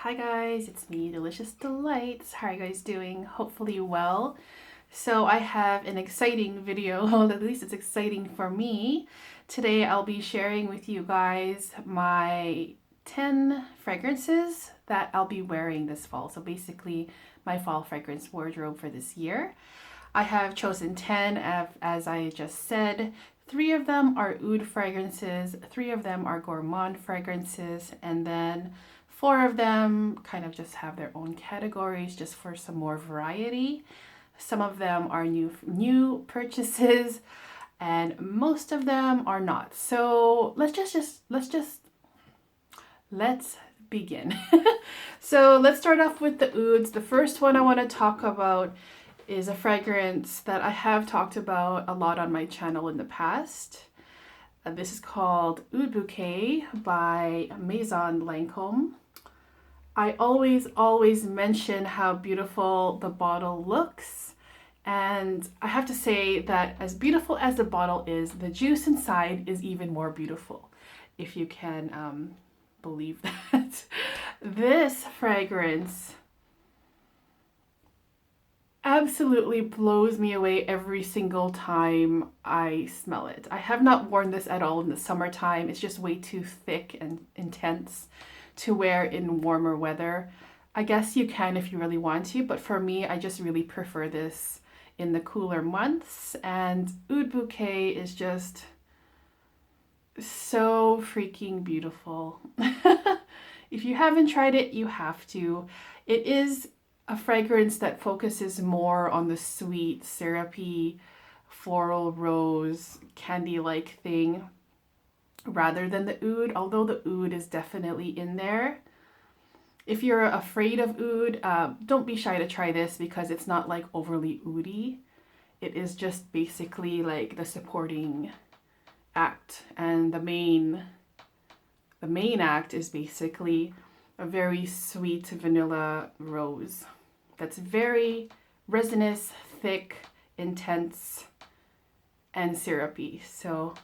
Hi guys, it's me, Delicious Delights. How are you guys doing? Hopefully well. So I have an exciting video, well, at least it's exciting for me. Today I'll be sharing with you guys my 10 fragrances that I'll be wearing this fall. So basically my fall fragrance wardrobe for this year. I have chosen 10 as I just said. 3 of them are oud fragrances, 3 of them are gourmand fragrances, and then 4 of them kind of just have their own categories just for some more variety. Some of them are new purchases and most of them are not. So let's begin. So let's start off with the ouds. The first one I want to talk about is a fragrance that I have talked about a lot on my channel in the past. This is called Oud Bouquet by Maison Lancôme. I always mention how beautiful the bottle looks, and I have to say that as beautiful as the bottle is, the juice inside is even more beautiful, if you can believe that. This fragrance absolutely blows me away every single time I smell it. I have not worn this at all in the summertime. It's just way too thick and intense to wear in warmer weather. I guess you can if you really want to, but for me, I just really prefer this in the cooler months. And Oud Bouquet is just so freaking beautiful. If you haven't tried it, you have to. It is a fragrance that focuses more on the sweet, syrupy, floral rose, candy-like thing rather than the oud, although the oud is definitely in there. If you're afraid of oud, don't be shy to try this because it's not like overly oudy. It is just basically like the supporting act, and the main act is basically a very sweet vanilla rose that's very resinous, thick, intense, and syrupy. So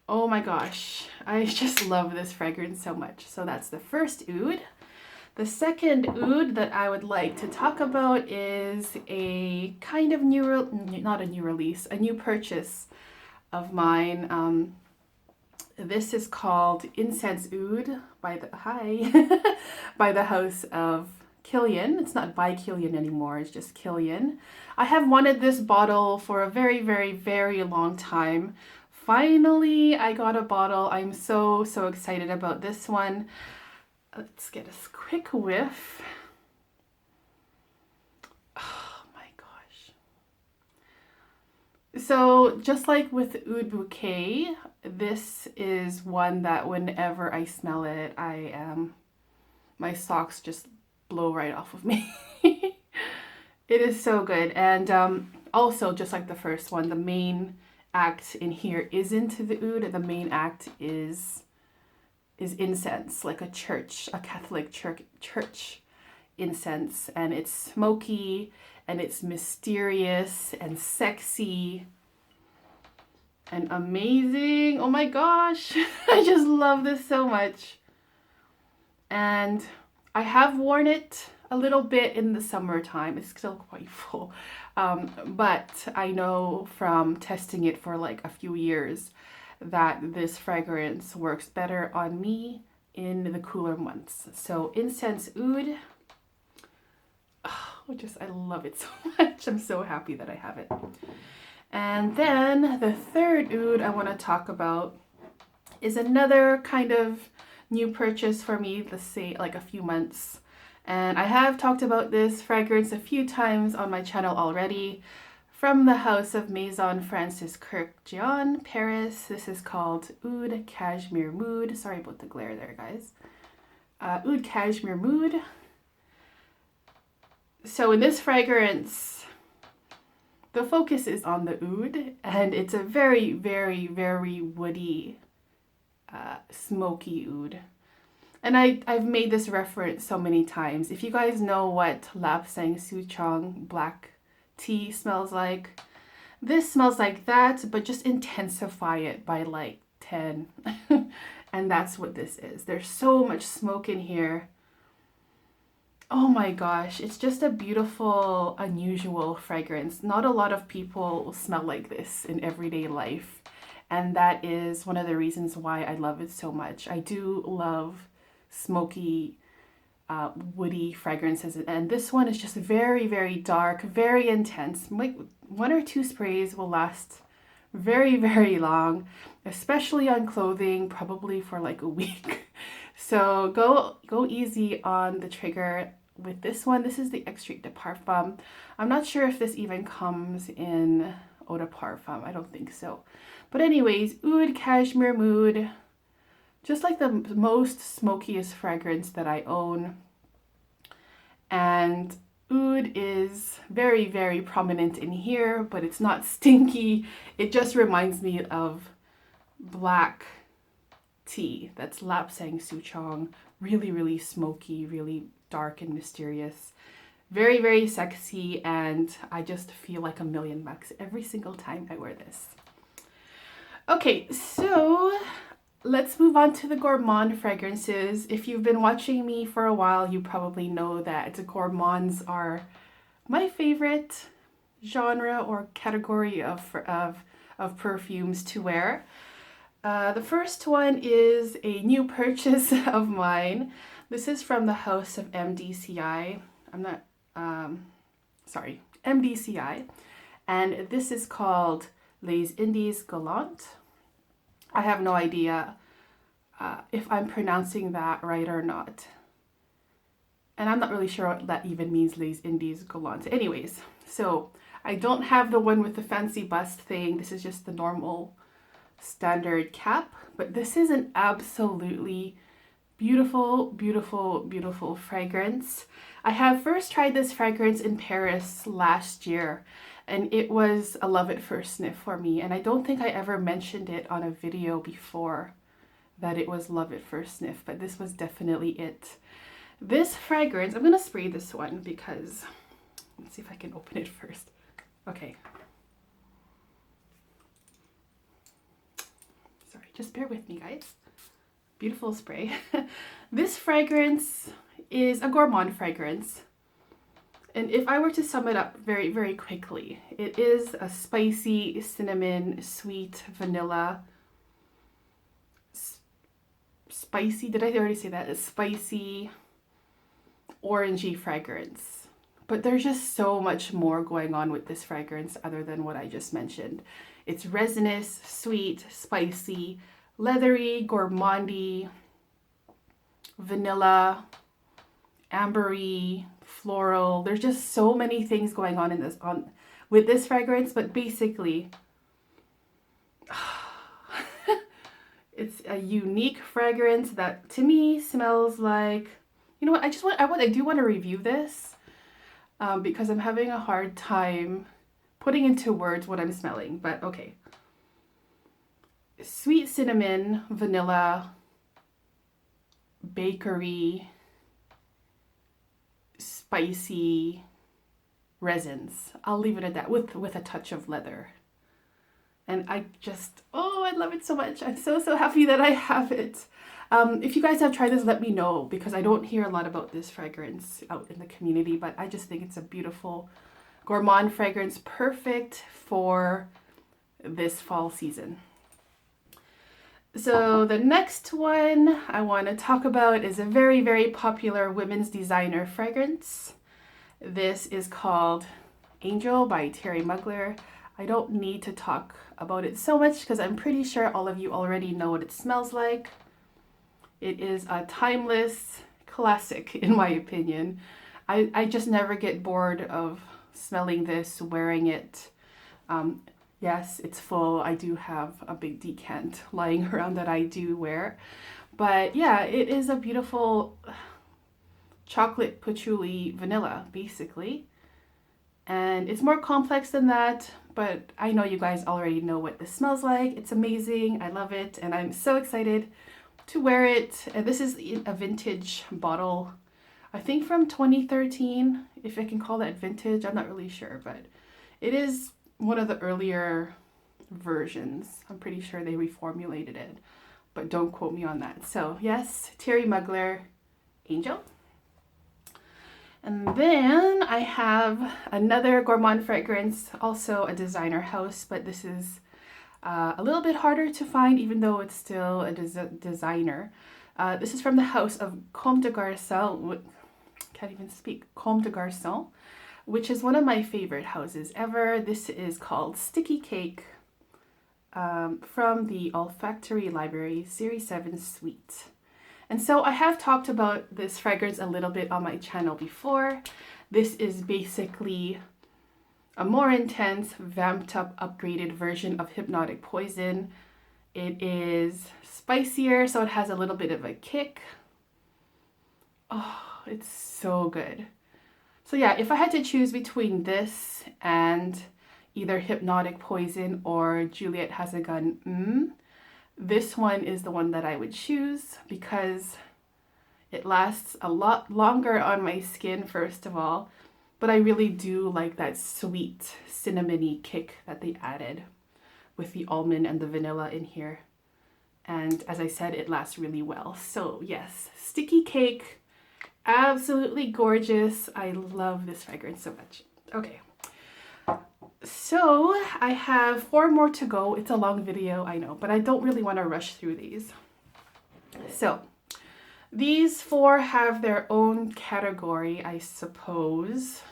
oh my gosh, I just love this fragrance so much. So that's the first oud. The second oud that I would like to talk about is a kind of not a new release, a new purchase of mine. This is called Incense Oud by by the house of Kilian. It's not by Kilian anymore, it's just Kilian. I have wanted this bottle for a very long time. Finally, I got a bottle. I'm so excited about this one. Let's get a quick whiff. Oh my gosh. So just like with Oud Bouquet, this is one that whenever I smell it, my socks just blow right off of me. It is so good. And also, just like the first one, the main act in here isn't the oud. The main act is incense, like a Catholic church incense, and it's smoky and it's mysterious and sexy and amazing. Oh my gosh, I just love this so much. And I have worn it a little bit in the summertime. It's still quite full. But I know from testing it for like a few years that this fragrance works better on me in the cooler months. So Incense Oud, I love it so much. I'm so happy that I have it. And then the third oud I want to talk about is another kind of new purchase for me, let's say like a few months. And I have talked about this fragrance a few times on my channel already. From the house of Maison Francis Kurkdjian, Paris. This is called Oud Cashmere Mood. Sorry about the glare there, guys. Oud Cashmere Mood. So in this fragrance, the focus is on the oud, and it's a very woody, smoky oud. And I've made this reference so many times. If you guys know what Lapsang Souchong black tea smells like, this smells like that, but just intensify it by like 10. And that's what this is. There's so much smoke in here. Oh my gosh, it's just a beautiful, unusual fragrance. Not a lot of people smell like this in everyday life. And that is one of the reasons why I love it so much. I do love smoky, woody fragrances. And this one is just very, very dark, very intense. Like one or two sprays will last very, very long, especially on clothing, probably for like a week. So go easy on the trigger with this one. This is the Extrait de Parfum. I'm not sure if this even comes in Eau de Parfum. I don't think so. But anyways, Oud Cashmere Mood. Just like the most smokiest fragrance that I own. And Oud is very, very prominent in here, but it's not stinky. It just reminds me of black tea. That's Lapsang Souchong. Really, really smoky, really dark and mysterious. Very, very sexy, and I just feel like $1,000,000 every single time I wear this. Okay, so let's move on to the gourmand fragrances. If you've been watching me for a while, you probably know that gourmands are my favorite genre or category of perfumes to wear. The first one is a new purchase of mine. This is from the house of MDCI. MDCI. And this is called Les Indies Galant. I have no idea if I'm pronouncing that right or not. And I'm not really sure what that even means, Les Indies Galant. Anyways, so I don't have the one with the fancy bust thing. This is just the normal standard cap, but this is an absolutely beautiful, beautiful, beautiful fragrance. I have first tried this fragrance in Paris last year, and it was a love at first sniff for me. And I don't think I ever mentioned it on a video before that it was love at first sniff, but this was definitely it. This fragrance, I'm gonna spray this one because, let's see if I can open it first. Okay. Just bear with me, guys. Beautiful spray. This fragrance is a gourmand fragrance. And if I were to sum it up very, very quickly, it is a spicy, cinnamon, sweet, vanilla, spicy, did I already say that? A spicy, orangey fragrance. But there's just so much more going on with this fragrance other than what I just mentioned. It's resinous, sweet, spicy, leathery, gourmandy, vanilla, ambery, floral. There's just so many things going on in this with this fragrance, but basically it's a unique fragrance that to me smells like, you know what, I do want to review this because I'm having a hard time putting into words what I'm smelling, but okay. Sweet cinnamon, vanilla, bakery, spicy resins. I'll leave it at that with a touch of leather. And I just, oh, I love it so much. I'm so, so happy that I have it. If you guys have tried this, let me know because I don't hear a lot about this fragrance out in the community, but I just think it's a beautiful gourmand fragrance, perfect for this fall season. So the next one I want to talk about is a very, very popular women's designer fragrance. This is called Angel by Terry Mugler. I don't need to talk about it so much because I'm pretty sure all of you already know what it smells like. It is a timeless classic in my opinion. I just never get bored of smelling this, wearing it. Yes, it's full. I do have a big decant lying around that I do wear. But yeah, it is a beautiful chocolate patchouli vanilla, basically. And it's more complex than that, but I know you guys already know what this smells like. It's amazing. I love it, and I'm so excited to wear it. And this is a vintage bottle, I think from 2013, if I can call that vintage. I'm not really sure, but it is one of the earlier versions. I'm pretty sure they reformulated it, but don't quote me on that. So yes, Terry Mugler, Angel. And then I have another gourmand fragrance, also a designer house, but this is a little bit harder to find, even though it's still a designer. This is from the house of Comme des Garçons, can't even speak, Comme des Garçons, which is one of my favorite houses ever. This is called Sticky Cake from the Olfactory Library Series 7 Suite. And so I have talked about this fragrance a little bit on my channel before. This is basically a more intense, vamped up, upgraded version of Hypnotic Poison. It is spicier, so it has a little bit of a kick. Oh, it's so good. So yeah, if I had to choose between this and either Hypnotic Poison or Juliet Has a Gun, this one is the one that I would choose because it lasts a lot longer on my skin, first of all, but I really do like that sweet cinnamony kick that they added with the almond and the vanilla in here. And as I said, it lasts really well. So yes, Sticky Cake, absolutely gorgeous. I love this fragrance so much. Okay. So I have 4 more to go. It's a long video, I know, but I don't really want to rush through these. So these 4 have their own category, I suppose.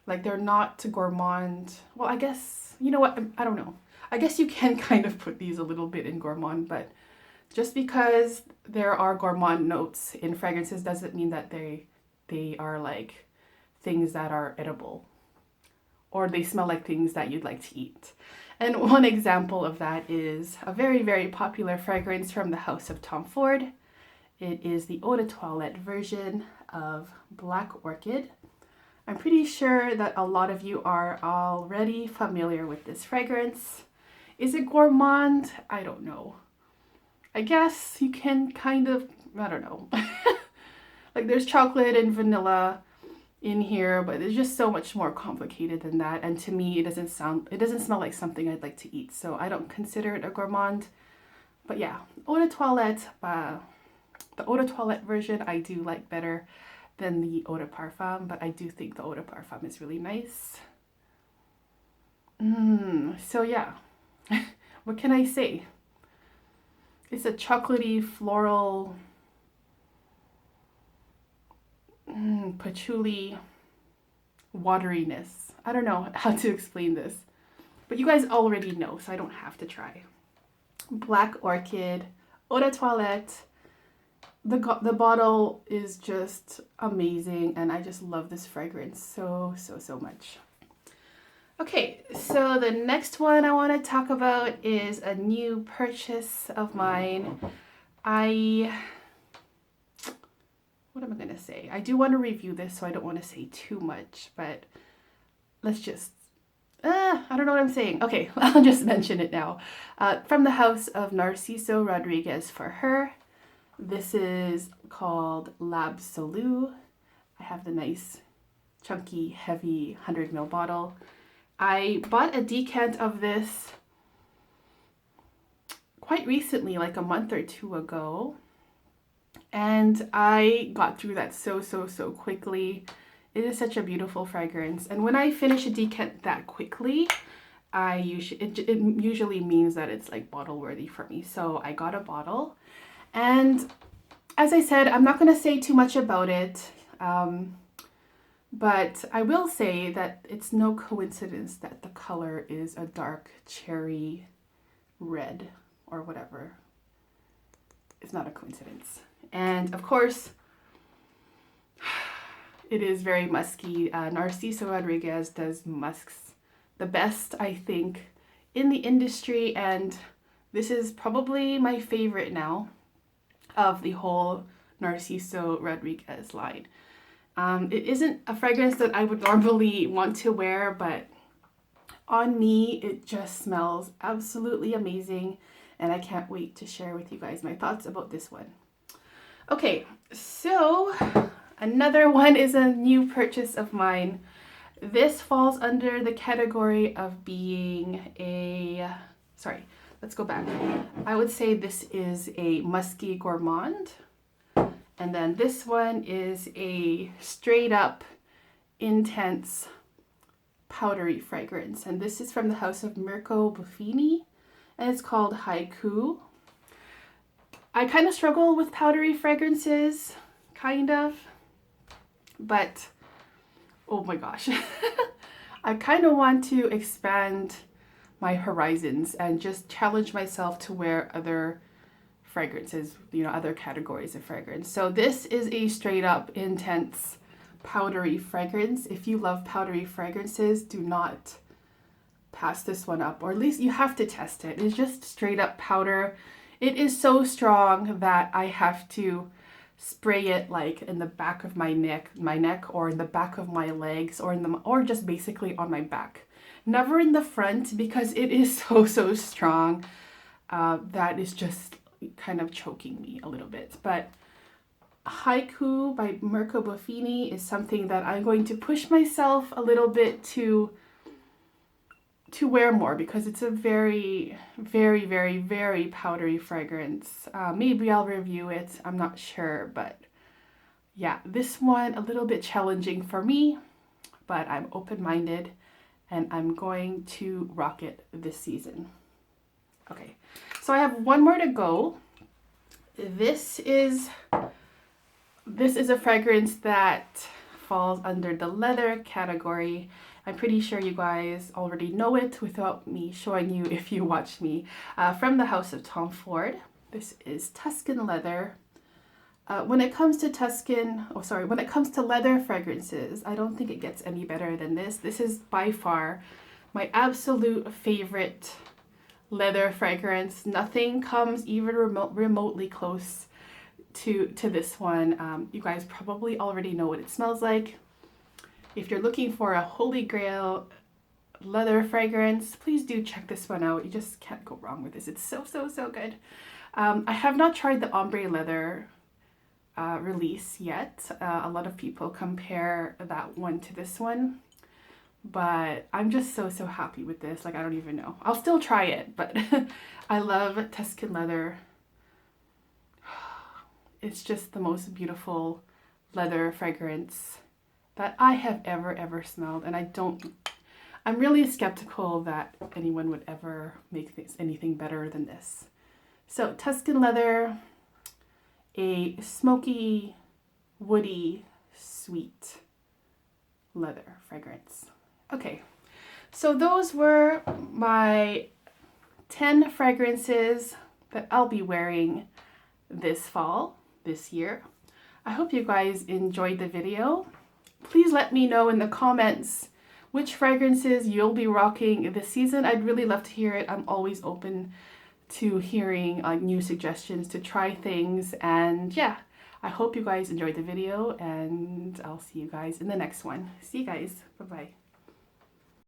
Like they're not gourmand. Well, I guess, you know what? I don't know. I guess you can kind of put these a little bit in gourmand, but just because there are gourmand notes in fragrances doesn't mean that they are like things that are edible, or they smell like things that you'd like to eat. And one example of that is a very, very popular fragrance from the house of Tom Ford. It is the Eau de Toilette version of Black Orchid. I'm pretty sure that a lot of you are already familiar with this fragrance. Is it gourmand? I don't know. I guess you can kind of, I don't know. Like there's chocolate and vanilla in here, but it's just so much more complicated than that. And to me, it doesn't smell like something I'd like to eat. So I don't consider it a gourmand. But yeah, Eau de Toilette, the Eau de Toilette version I do like better than the Eau de Parfum, but I do think the Eau de Parfum is really nice. So yeah, what can I say? It's a chocolatey, floral, patchouli wateriness. I don't know how to explain this, but you guys already know, so I don't have to try. Black Orchid, Eau de Toilette. The bottle is just amazing, and I just love this fragrance so much. Okay, so the next one I want to talk about is a new purchase of mine. What am I going to say? I do want to review this, so I don't want to say too much, but let's just, I don't know what I'm saying. Okay, I'll just mention it now. From the house of Narciso Rodriguez for her. This is called Absolu. I have the nice, chunky, heavy 100 ml bottle. I bought a decant of this quite recently, like a month or 2 ago. And I got through that so quickly. It is such a beautiful fragrance. And when I finish a decant that quickly, it usually means that it's like bottle worthy for me. So I got a bottle. And as I said, I'm not going to say too much about it, but I will say that it's no coincidence that the color is a dark cherry red or whatever. It's not a coincidence. And of course, it is very musky. Narciso Rodriguez does musks the best, I think, in the industry, and this is probably my favorite now of the whole Narciso Rodriguez line. It isn't a fragrance that I would normally want to wear, but on me, it just smells absolutely amazing, and I can't wait to share with you guys my thoughts about this one. Okay, so another one is a new purchase of mine. This falls under the category of being let's go back. I would say this is a musky gourmand. And then this one is a straight up intense powdery fragrance. And this is from the house of Mirko Buffini, and it's called Haiku. I kind of struggle with powdery fragrances, kind of, but oh my gosh. I kind of want to expand my horizons and just challenge myself to wear other fragrances, you know, other categories of fragrance. So this is a straight up intense powdery fragrance. If you love powdery fragrances, do not pass this one up, or at least you have to test it. It's just straight up powder. It is so strong that I have to spray it like in the back of my neck, or in the back of my legs, or just basically on my back. Never in the front, because it is so strong. That is just kind of choking me a little bit. But Haiku by Mirko Buffini is something that I'm going to push myself a little bit to wear more, because it's a very powdery fragrance. Maybe I'll review it, I'm not sure, but yeah, this one a little bit challenging for me, but I'm open-minded and I'm going to rock it this season. Okay, so I have one more to go. This is a fragrance that falls under the leather category. I'm pretty sure you guys already know it without me showing you if you watch me. From the house of Tom Ford. This is Tuscan Leather. When it comes to leather fragrances, I don't think it gets any better than this. This is by far my absolute favorite leather fragrance. Nothing comes even remotely close to this one. You guys probably already know what it smells like. If you're looking for a holy grail leather fragrance, please do check this one out. You just can't go wrong with this. It's so good. I have not tried the ombre leather release yet. A lot of people compare that one to this one, but I'm just so happy with this. Like, I don't even know. I'll still try it, but I love Tuscan Leather. It's just the most beautiful leather fragrance that I have ever smelled, and I'm really skeptical that anyone would ever make anything better than this. So Tuscan Leather, a smoky, woody, sweet leather fragrance. Okay, so those were my 10 fragrances that I'll be wearing this fall, this year. I hope you guys enjoyed the video. Please let me know in the comments which fragrances you'll be rocking this season. I'd really love to hear it. I'm always open to hearing new suggestions to try things. And yeah, I hope you guys enjoyed the video, and I'll see you guys in the next one. See you guys. Bye-bye.